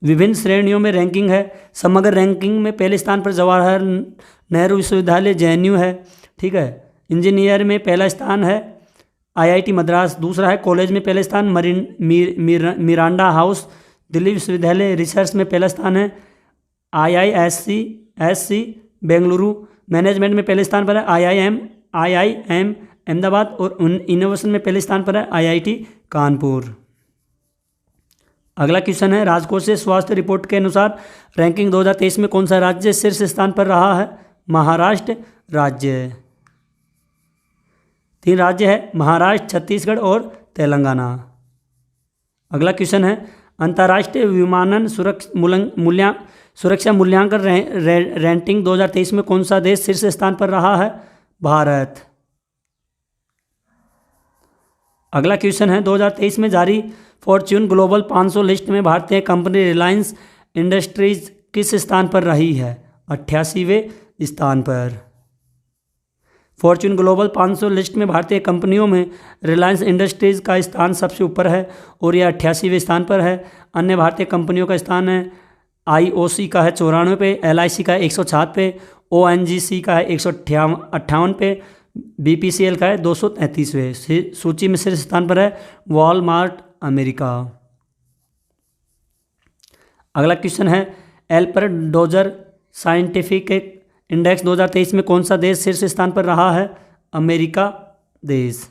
विभिन्न श्रेणियों में रैंकिंग है। समग्र रैंकिंग में पहले स्थान पर जवाहर नेहरू विश्वविद्यालय JNU है, ठीक है। इंजीनियर में पहला स्थान है IIT मद्रास, दूसरा है कॉलेज में पहला स्थान मिरांडा हाउस दिल्ली विश्वविद्यालय, रिसर्च में पहला स्थान है IISc बेंगलुरु, मैनेजमेंट में पहले स्थान पर है IIM अहमदाबाद और इनोवेशन में पहले स्थान पर है IIT कानपुर। अगला क्वेश्चन है, राजकोषीय स्वास्थ्य रिपोर्ट के अनुसार रैंकिंग 2023 में कौन सा राज्य शीर्ष स्थान पर रहा है? महाराष्ट्र राज्य। 3 राज्य है, महाराष्ट्र, छत्तीसगढ़ और तेलंगाना। अगला क्वेश्चन है, अंतर्राष्ट्रीय विमानन सुरक्षा मूल्यांकन रैंकिंग 2023 में कौन सा देश शीर्ष स्थान पर रहा है? भारत। अगला क्वेश्चन है, 2023 में जारी फॉर्च्यून ग्लोबल 500 लिस्ट में भारतीय कंपनी रिलायंस इंडस्ट्रीज किस स्थान पर रही है? 88वें स्थान पर। फॉर्च्यून ग्लोबल 500 लिस्ट में भारतीय कंपनियों में रिलायंस इंडस्ट्रीज का स्थान सबसे ऊपर है और यह 88वें स्थान पर है। अन्य भारतीय कंपनियों का स्थान है IOC का है 94 पे, LIC का है 106 पे, ONGC का है 158 पे, BPCL का है 233वें। सूची में शीर्ष स्थान पर है वॉलमार्ट अमेरिका। अगला क्वेश्चन है, एल्पर डोजर साइंटिफिक इंडेक्स 2023 में कौन सा देश शीर्ष स्थान पर रहा है? अमेरिका देश।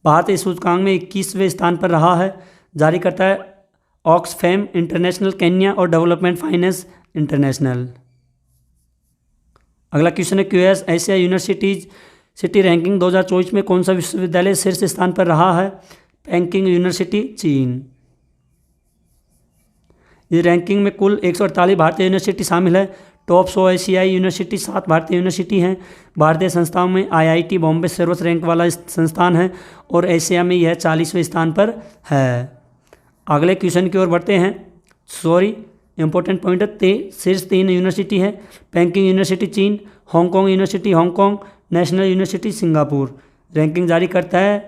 भारत इस सूचकांक में 21वें स्थान पर रहा है। जारी करता है ऑक्सफैम इंटरनेशनल, केन्या और डेवलपमेंट फाइनेंस इंटरनेशनल। अगला क्वेश्चन है, QS Asia universities city ranking 2024 में कौन सा विश्वविद्यालय शीर्ष स्थान पर रहा है? पेकिंग यूनिवर्सिटी, चीन। इस रैंकिंग में कुल 148 भारतीय यूनिवर्सिटी शामिल है। टॉप 100 एशियाई यूनिवर्सिटी 7 भारतीय यूनिवर्सिटी हैं। भारतीय संस्थाओं में IIT बॉम्बे सर्वोच्च रैंक वाला संस्थान है और एशिया में यह 40वें स्थान पर है। अगले क्वेश्चन की ओर बढ़ते हैं। इंपॉर्टेंट पॉइंट है, शीर्ष 3 यूनिवर्सिटी है पेकिंग यूनिवर्सिटी चीन, Hong Kong university Hong Kong, national university Singapore. Ranking जारी करता है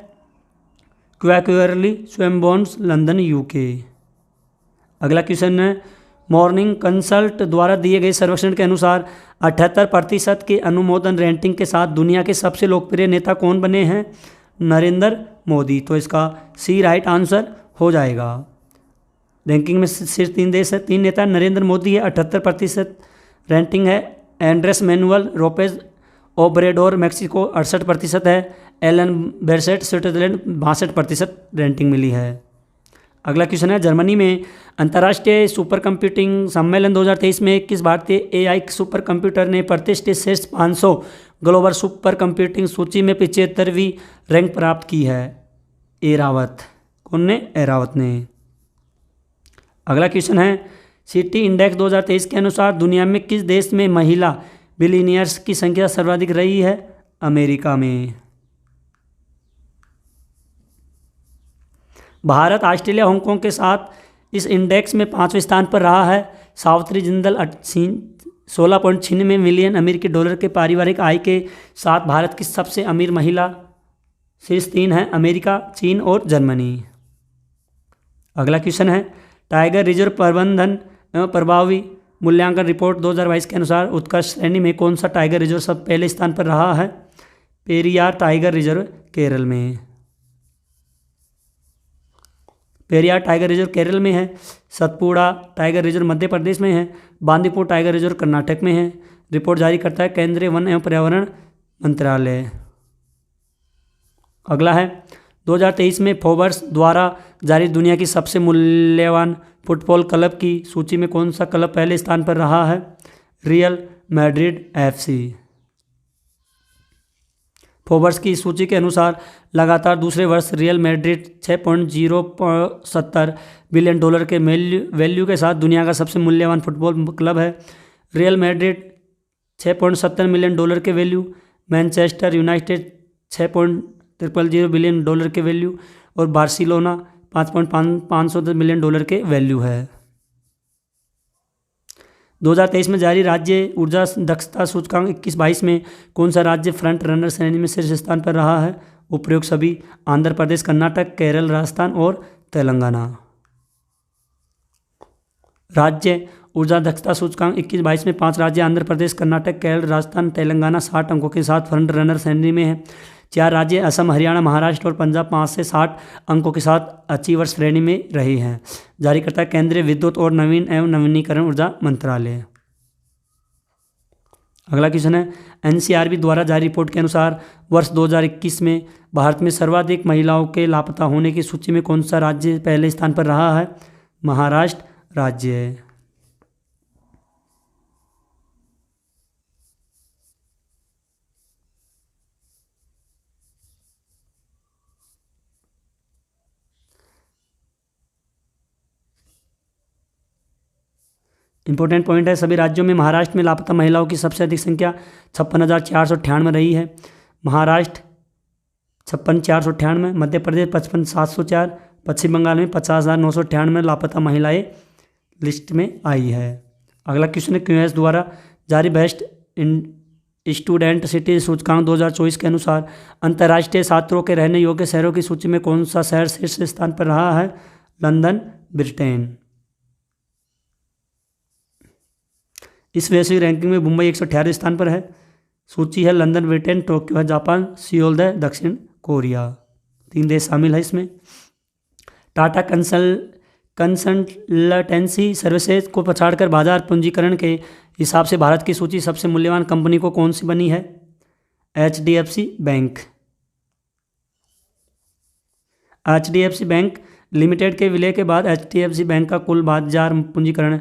क्वार्टरली स्वयंबोन्स लंदन UK। अगला क्वेश्चन है, मॉर्निंग कंसल्ट द्वारा दिए गए सर्वेक्षण के अनुसार 78% के अनुमोदन रेटिंग के साथ दुनिया के सबसे लोकप्रिय नेता कौन बने हैं? नरेंद्र मोदी। तो इसका C राइट आंसर हो जाएगा। रैंकिंग में सिर्फ 3 देश है, 3 नेता। नरेंद्र मोदी है 78% रैंकिंग है, एंड्रेस मैनुअल रोपेज ओब्रेडोर मेक्सिको 68% है, एलन बेरसेट स्विट्जरलैंड 62% रैंकिंग मिली है। अगला क्वेश्चन है, जर्मनी में अंतर्राष्ट्रीय सुपर कंप्यूटिंग सम्मेलन 2023 में किस भारतीय AI सुपर कंप्यूटर ने प्रतिष्ठित शीर्ष 500 ग्लोबल सुपर कंप्यूटिंग सूची में 75वीं रैंक प्राप्त की है? एरावत। कौन ने? एरावत ने। अगला क्वेश्चन है, सिटी इंडेक्स 2023 के अनुसार दुनिया में किस देश में महिला बिलियनियर्स की संख्या सर्वाधिक रही है? अमेरिका में। भारत ऑस्ट्रेलिया हांगकांग के साथ इस इंडेक्स में 5वें स्थान पर रहा है। सावित्री जिंदल 16.96 मिलियन अमेरिकी डॉलर के पारिवारिक आय के साथ भारत की सबसे अमीर महिला। शीर्ष 3 हैं अमेरिका, चीन और जर्मनी। अगला क्वेश्चन है, टाइगर रिजर्व प्रबंधन एवं प्रभावी मूल्यांकन रिपोर्ट 2022 के अनुसार उत्कृष्ट श्रेणी में कौन सा टाइगर रिजर्व सब पहले स्थान पर रहा है? पेरियार टाइगर रिजर्व केरल में। पेरियार टाइगर रिजर्व केरल में है। सतपुड़ा टाइगर रिजर्व मध्य प्रदेश में है। बांदीपुर टाइगर रिजर्व कर्नाटक में है। रिपोर्ट जारी करता है केंद्रीय वन एवं पर्यावरण मंत्रालय। अगला है, 2023 में फोर्ब्स द्वारा जारी दुनिया की सबसे मूल्यवान फुटबॉल क्लब की सूची में कौन सा क्लब पहले स्थान पर रहा है? Real Madrid FC। फोर्ब्स की सूची के अनुसार लगातार दूसरे वर्ष रियल मैड्रिड 6.070 बिलियन डॉलर के वैल्यू के साथ दुनिया का सबसे मूल्यवान फुटबॉल क्लब है। रियल मैड्रिड 6.70 मिलियन डॉलर के value, Manchester United 6.000 billion dollar के वैल्यू और बार्सिलोना 5.510 मिलियन डॉलर के वैल्यू है। 2023 में जारी राज्य ऊर्जा दक्षता सूचकांक 21-22 में कौन सा राज्य फ्रंट रनर श्रेणी में शीर्ष स्थान पर रहा है? उपरोक्त सभी: आंध्र प्रदेश, कर्नाटक, केरल, राजस्थान और तेलंगाना। राज्य ऊर्जा दक्षता सूचकांक 21-22 में 5 राज्य आंध्र प्रदेश, कर्नाटक, केरल, राजस्थान, तेलंगाना 60 अंकों के साथ फ्रंट रनर श्रेणी में है। 4 राज्य असम, हरियाणा, महाराष्ट्र और पंजाब 5 से 60 अंकों के साथ अचीवर श्रेणी में रहे हैं। जारी करता है केंद्रीय विद्युत और नवीन एवं नवीनीकरण ऊर्जा मंत्रालय। अगला क्वेश्चन है, एनसीआरबी द्वारा जारी रिपोर्ट के अनुसार वर्ष 2021 में भारत में सर्वाधिक महिलाओं के लापता होने की सूची में कौन सा राज्य पहले स्थान पर रहा है? महाराष्ट्र राज्य है। इंपॉर्टेंट पॉइंट है, सभी राज्यों में महाराष्ट्र में लापता महिलाओं की सबसे अधिक संख्या 56,498 रही है। महाराष्ट्र 56,498, मध्य प्रदेश 55,704, पश्चिम बंगाल में 50,998 लापता महिलाएं लिस्ट में आई है। अगला क्वेश्चन है, क्यूएस द्वारा जारी बेस्ट स्टूडेंट सिटी सूचकांक 2024 के अनुसार अंतर्राष्ट्रीय छात्रों के रहने योग्य शहरों की सूची में कौन सा शहर शीर्ष स्थान पर रहा है? London, Britain. इस वैश्विक रैंकिंग में मुंबई 118वें स्थान पर है। सूची है लंदन, ब्रिटेन, टोक्यो है जापान, सियोल है दक्षिण कोरिया। 3 देश शामिल है इसमें। टाटा कंसल्टेंसी सर्विसेज को पछाड़कर बाजार पूंजीकरण के हिसाब से भारत की सूची सबसे मूल्यवान कंपनी को कौन सी बनी है? HDFC bank. HDFC bank limited के विलय के बाद HDFC बैंक का कुल बाजार पूंजीकरण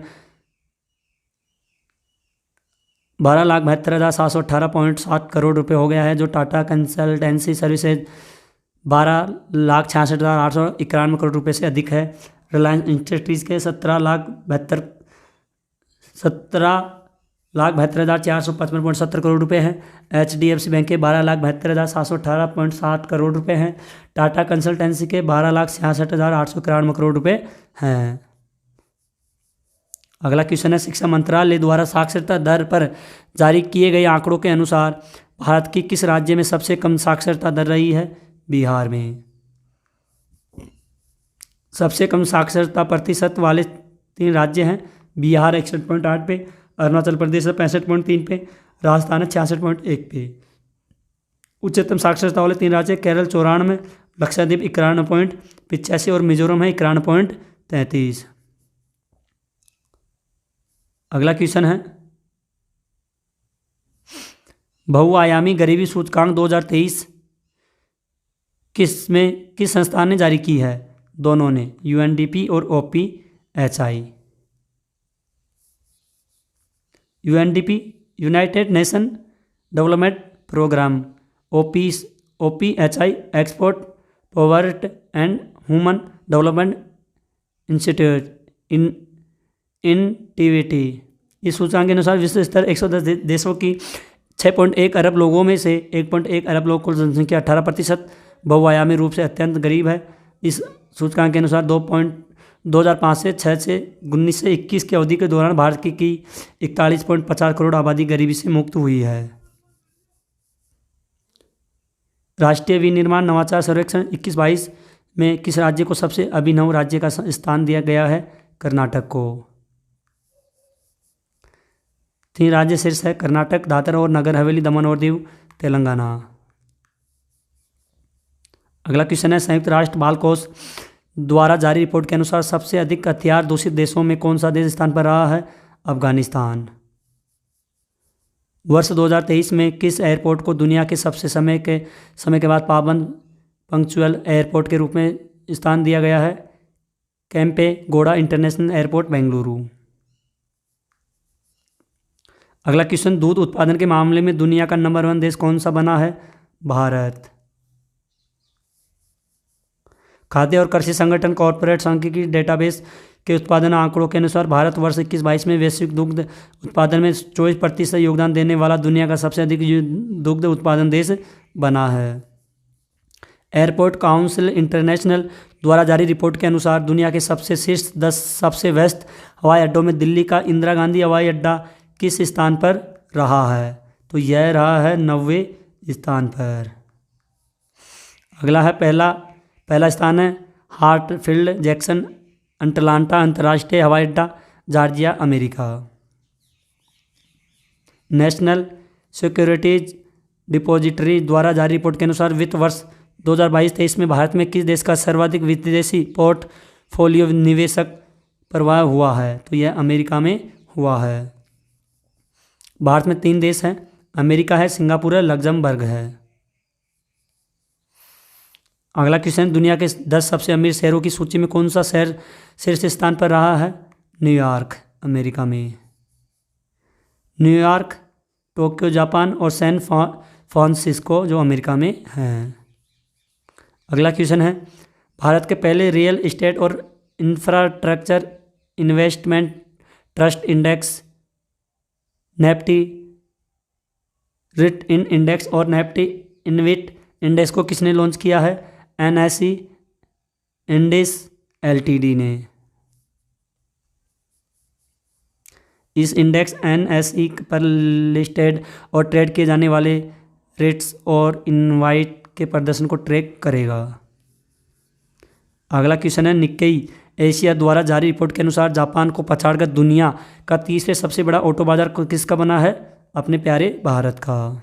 12,72,718.7 करोड़ रुपए हो गया है, जो टाटा कंसल्टेंसी सर्विसेज 12,66,891 करोड़ रुपए से अधिक है। रिलायंस इंडस्ट्रीज के 17,72,455.70 करोड़ रुपए हैं। HDFC बैंक के 12,72,718.7 करोड़ रुपए हैं। टाटा कंसल्टेंसी के 12,66,891 करोड़ रुपए हैं। अगला क्वेश्चन है, शिक्षा मंत्रालय द्वारा साक्षरता दर पर जारी किए गए आंकड़ों के अनुसार भारत की किस राज्य में सबसे कम साक्षरता दर रही है? बिहार में। सबसे कम साक्षरता प्रतिशत वाले 3 राज्य हैं। बिहार 61.8 पे, अरुणाचल प्रदेश 65.3 पे, राजस्थान 66.1 पे। उच्चतम साक्षरता वाले 3 राज्य केरल 94, लक्षद्वीप 91.85 और मिजोरम है 91.33। अगला क्वेश्चन है, बहुआयामी गरीबी सूचकांक 2023 किस संस्थान ने जारी की है? दोनों ने, UNDP और OPHI। UNDP United Nation Development Programme, OPHI Oxford poverty and human development institute initiative. इस सूचकांक के अनुसार विश्व स्तर 110 देशों की 6.1 अरब लोगों में से 1.1 अरब लोग कुल जनसंख्या 18% बहुआयामी रूप से अत्यंत गरीब है। इस सूचकांक के अनुसार 2005 से 19 से 21 की अवधि के दौरान भारत की 41.50 करोड़ आबादी गरीबी से मुक्त हुई है। राष्ट्रीय विनिर्माण नवाचार सर्वेक्षण 21-22 में किस राज्य को सबसे अभिनव राज्य का स्थान दिया गया है? कर्नाटक को। 3 राज्य शीर्ष है, कर्नाटक, दादर और नगर हवेली, दमन और दीव, तेलंगाना। अगला क्वेश्चन है, संयुक्त राष्ट्र बाल कोष द्वारा जारी रिपोर्ट के अनुसार सबसे अधिक हथियार दूषित देशों में कौन सा देश स्थान पर रहा है? अफगानिस्तान। वर्ष 2023 में किस एयरपोर्ट को दुनिया के सबसे समय के बाद पाबंद पंक्चुअल एयरपोर्ट के रूप में स्थान दिया गया है? Kempegowda international airport, Bengaluru. अगला क्वेश्चन, दूध उत्पादन के मामले में दुनिया का नंबर 1 देश कौन सा बना है? भारत। खाद्य और कृषि संगठन कॉर्पोरेट सांख्यिकी डेटाबेस के उत्पादन आंकड़ों के अनुसार भारत वर्ष 21-22 में वैश्विक दुग्ध उत्पादन में 24% योगदान देने वाला दुनिया का सबसे अधिक दुग्ध उत्पादन देश बना है। एयरपोर्ट काउंसिल इंटरनेशनल द्वारा जारी रिपोर्ट के अनुसार दुनिया के सबसे शीर्ष 10 सबसे व्यस्त हवाई अड्डों में दिल्ली का इंदिरा गांधी हवाई अड्डा किस स्थान पर रहा है? तो यह रहा है 90वें स्थान पर। अगला है, पहला स्थान है हार्टफील्ड जैक्सन अटलांटा अंतर्राष्ट्रीय हवाई अड्डा, Georgia America. National securities depository द्वारा जारी रिपोर्ट के अनुसार वित्त वर्ष 2022-23 में भारत में किस देश का सर्वाधिक विदेशी पोर्टफोलियो निवेशक प्रवाह हुआ है? तो यह अमेरिका में हुआ है। भारत में 3 देश हैं, अमेरिका है, सिंगापुर है, लग्जमबर्ग है। अगला क्वेश्चन, दुनिया के 10 सबसे अमीर शहरों की सूची में कौन सा शहर शीर्ष स्थान पर रहा है? न्यूयॉर्क अमेरिका में। न्यूयॉर्क, टोक्यो जापान और सैन फ्रांसिस्को जो अमेरिका में हैं। अगला क्वेश्चन है, भारत के पहले रियल एस्टेट और infrastructure investment trust index Nifty REIT in index और निफ्टी इनविट इंडेक्स को किसने लॉन्च किया है? एनएसई इंडिस एलटीडी ने। इस इंडेक्स एनएसई पर लिस्टेड और ट्रेड किए जाने वाले रेट्स और इनवाइट के प्रदर्शन को ट्रैक करेगा। अगला क्वेश्चन है, निक्केई एशिया द्वारा जारी रिपोर्ट के अनुसार जापान को पछाड़कर दुनिया का तीसरे सबसे बड़ा ऑटो बाजार किसका बना है? अपने प्यारे भारत का।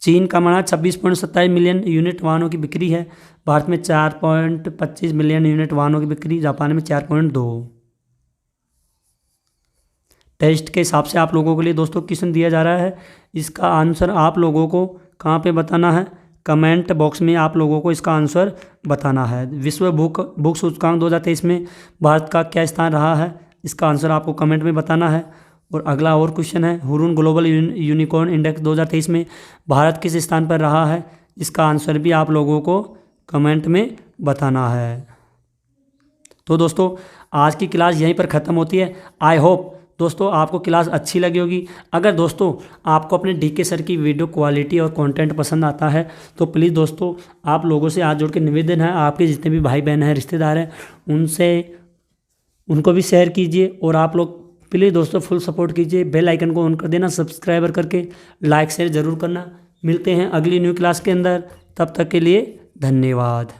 चीन का माना 26.27 मिलियन यूनिट वाहनों की बिक्री है, भारत में 4.25 मिलियन यूनिट वाहनों की बिक्री, जापान में 4.2। टेस्ट के हिसाब से आप लोगों के लिए दोस्तों क्वेश्चन दिया जा रहा है, इसका आंसर आप लोगों को कहाँ पे बताना है? कमेंट बॉक्स में आप लोगों को इसका आंसर बताना है। विश्व बुक सूचकांक 2023 में भारत का क्या स्थान रहा है? इसका आंसर आपको कमेंट में बताना है। और अगला और क्वेश्चन है, हुरून ग्लोबल यूनिकॉर्न इंडेक्स 2023 में भारत किस स्थान पर रहा है? इसका आंसर भी आप लोगों को कमेंट में बताना है। तो दोस्तों आज की क्लास यहीं पर ख़त्म होती है। आई होप दोस्तों आपको क्लास अच्छी लगी होगी। अगर दोस्तों आपको अपने डीके सर की वीडियो क्वालिटी और कंटेंट पसंद आता है तो प्लीज़ दोस्तों आप लोगों से हाथ जोड़ के निवेदन है, आपके जितने भी भाई बहन हैं, रिश्तेदार हैं, उनको भी शेयर कीजिए। और आप लोग प्लीज़ दोस्तों फुल सपोर्ट कीजिए, बेल आइकन को ऑन कर देना, सब्सक्राइबर करके लाइक शेयर ज़रूर करना। मिलते हैं अगली न्यू क्लास के अंदर, तब तक के लिए धन्यवाद।